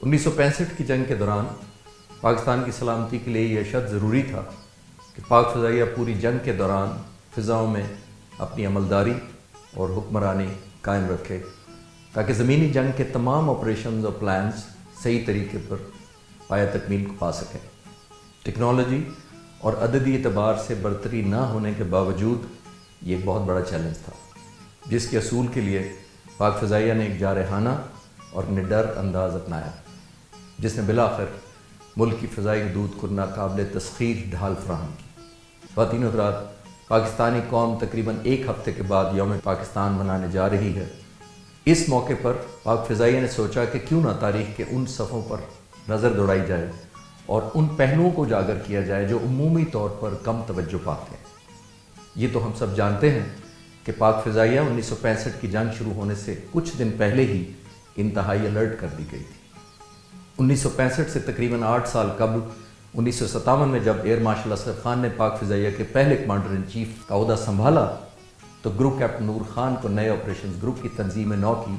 1965 کی جنگ کے دوران پاکستان کی سلامتی کے لیے یہ شرط ضروری تھا کہ پاک فضائیہ پوری جنگ کے دوران فضاؤں میں اپنی عملداری اور حکمرانی قائم رکھے تاکہ زمینی جنگ کے تمام آپریشنز اور پلانز صحیح طریقے پر پایہ تکمیل کو پا سکیں۔ ٹیکنالوجی اور عددی اعتبار سے برتری نہ ہونے کے باوجود یہ ایک بہت بڑا چیلنج تھا، جس کے اصول کے لیے پاک فضائیہ نے ایک جارحانہ اور نڈر انداز اپنایا، جس نے بالآخر ملک کی فضائی حدود کو ناقابل تسخیر ڈھال فراہم کی۔ خواتین و حضرات، پاکستانی قوم تقریباً ایک ہفتے کے بعد یوم پاکستان منانے جا رہی ہے۔ اس موقع پر پاک فضائیہ نے سوچا کہ کیوں نہ تاریخ کے ان صفوں پر نظر دوڑائی جائے اور ان پہلوؤں کو اجاگر کیا جائے جو عمومی طور پر کم توجہ پاتے ہیں۔ یہ تو ہم سب جانتے ہیں کہ پاک فضائیہ 1965 کی جنگ شروع ہونے سے کچھ دن پہلے ہی انتہائی الرٹ کر دی گئی تھی۔ 1965 سے تقریباً 8 سال قبل 1957 میں جب ایئر مارشل اسد خان نے پاک فضائیہ کے پہلے کمانڈر ان چیف کا عہدہ سنبھالا تو گروپ کیپٹن نور خان کو نئے آپریشنز گروپ کی تنظیم نو کی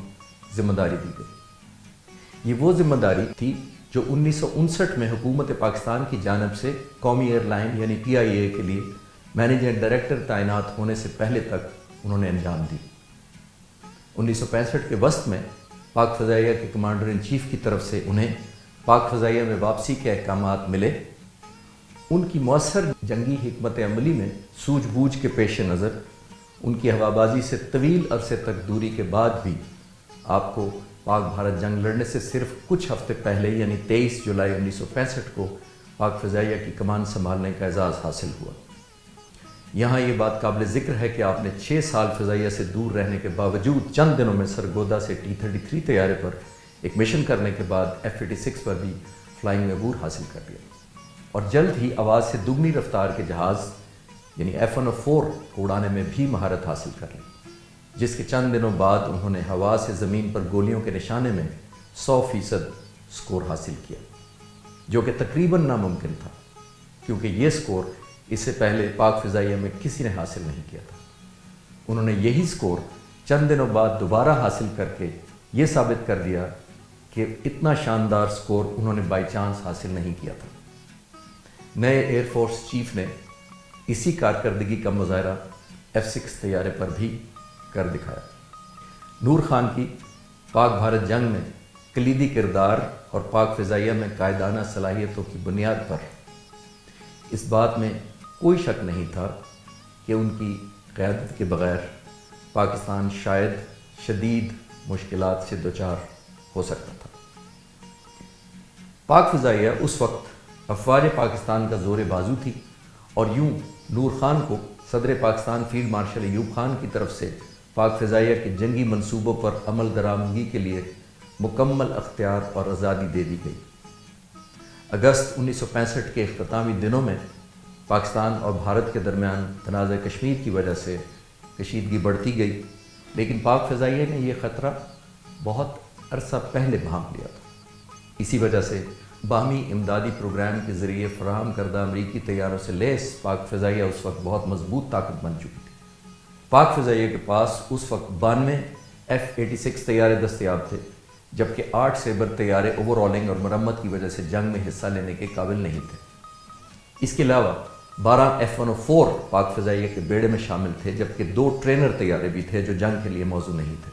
ذمہ داری دی گئی۔ یہ وہ ذمہ داری تھی جو 1959 میں حکومت پاکستان کی جانب سے قومی ایئر لائن یعنی PIA کے لیے مینیجنگ ڈائریکٹر تعینات ہونے سے پہلے تک انہوں نے انجام دی۔ 1965 کے وسط میں پاک فضائیہ کے کمانڈر ان چیف کی طرف سے انہیں پاک فضائیہ میں واپسی کے احکامات ملے۔ ان کی مؤثر جنگی حکمت عملی میں سوجھ بوجھ کے پیش نظر ان کی ہوابازی سے طویل عرصے تک دوری کے بعد بھی آپ کو پاک بھارت جنگ لڑنے سے صرف کچھ ہفتے پہلے یعنی 23 جولائی 1965 کو پاک فضائیہ کی کمان سنبھالنے کا اعزاز حاصل ہوا۔ یہاں یہ بات قابل ذکر ہے کہ آپ نے 6 سال فضائیہ سے دور رہنے کے باوجود چند دنوں میں سرگودا سے T-33 طیارے پر ایک مشن کرنے کے بعد F-86 پر بھی فلائنگ عبور حاصل کر لیا اور جلد ہی آواز سے دگنی رفتار کے جہاز یعنی F-104 کو اڑانے میں بھی مہارت حاصل کر لی، جس کے چند دنوں بعد انہوں نے ہوا سے زمین پر گولیوں کے نشانے میں 100% سکور حاصل کیا، جو کہ تقریباً ناممکن تھا کیونکہ یہ سکور اس سے پہلے پاک فضائیہ میں کسی نے حاصل نہیں کیا تھا۔ انہوں نے یہی سکور چند دنوں بعد دوبارہ حاصل کر کے یہ ثابت کر دیا کہ اتنا شاندار سکور انہوں نے بائی چانس حاصل نہیں کیا تھا۔ نئے ایئر فورس چیف نے اسی کارکردگی کا مظاہرہ F-6 طیارے پر بھی کر دکھایا۔ نور خان کی پاک بھارت جنگ میں کلیدی کردار اور پاک فضائیہ میں قائدانہ صلاحیتوں کی بنیاد پر اس بات میں کوئی شک نہیں تھا کہ ان کی قیادت کے بغیر پاکستان شاید شدید مشکلات سے دوچار ہو سکتا تھا۔ پاک فضائیہ اس وقت افواج پاکستان کا زور بازو تھی اور یوں نور خان کو صدر پاکستان فیلڈ مارشل ایوب خان کی طرف سے پاک فضائیہ کے جنگی منصوبوں پر عمل درآمدی کے لیے مکمل اختیار اور آزادی دے دی گئی۔ اگست 1965 کے اختتامی دنوں میں پاکستان اور بھارت کے درمیان تنازع کشمیر کی وجہ سے کشیدگی بڑھتی گئی، لیکن پاک فضائیہ نے یہ خطرہ بہت عرصہ پہلے بھانپ لیا تھا۔ اسی وجہ سے باہمی امدادی پروگرام کے ذریعے فراہم کردہ امریکی طیاروں سے لیس پاک فضائیہ اس وقت بہت مضبوط طاقت بن چکی تھی۔ پاک فضائیہ کے پاس اس وقت 92 F-86 طیارے دستیاب تھے، جبکہ 8 سیبر طیارے اوور ہالنگ اور مرمت کی وجہ سے جنگ میں حصہ لینے کے قابل نہیں تھے۔ اس کے علاوہ 12 F-104 پاک فضائیہ کے بیڑے میں شامل تھے، جبکہ 2 ٹرینر طیارے بھی تھے جو جنگ کے لیے موزوں نہیں تھے۔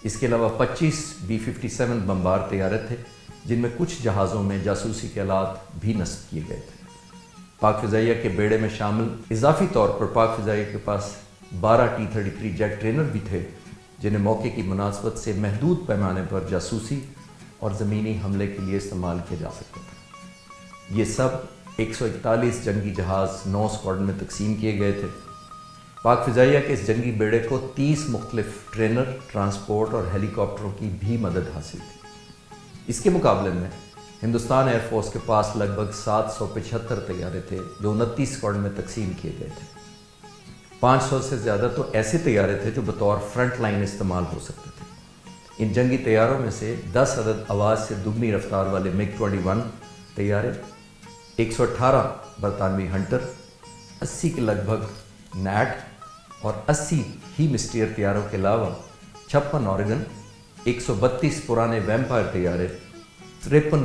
اس کے علاوہ 25 B-57 بمبار طیارے تھے، جن میں کچھ جہازوں میں جاسوسی کے آلات بھی نصب کیے گئے تھے۔ پاک فضائیہ کے بیڑے میں شامل اضافی طور پر پاک فضائیہ کے پاس 12 T-33 جیٹ ٹرینر بھی تھے، جنہیں موقع کی مناسبت سے محدود پیمانے پر جاسوسی اور زمینی حملے کے لیے استعمال کیا جا سکتا تھا۔ یہ سب 141 جنگی جہاز 9 اسکواڈن میں تقسیم کیے گئے تھے۔ پاک فضائیہ کے اس جنگی بیڑے کو 30 مختلف ٹرینر، ٹرانسپورٹ اور ہیلی کاپٹروں کی بھی مدد حاصل تھی۔ اس کے مقابلے میں ہندوستان ایئر فورس کے پاس لگ بھگ 775 طیارے تھے جو 29 اسکواڈن میں تقسیم کیے گئے تھے۔ 500 سے زیادہ تو ایسے طیارے تھے جو بطور فرنٹ لائن استعمال ہو سکتے تھے۔ ان جنگی طیاروں میں سے 10 عدد آواز سے دگنی رفتار والے MiG-21 طیارے، 118 برطانوی ہنٹر، 80 کے لگ بھگ نیٹ اور 80 ہی مسٹیئر طیاروں کے علاوہ 56 اورگن، 132 پرانے ویمپائر طیارے، 53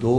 2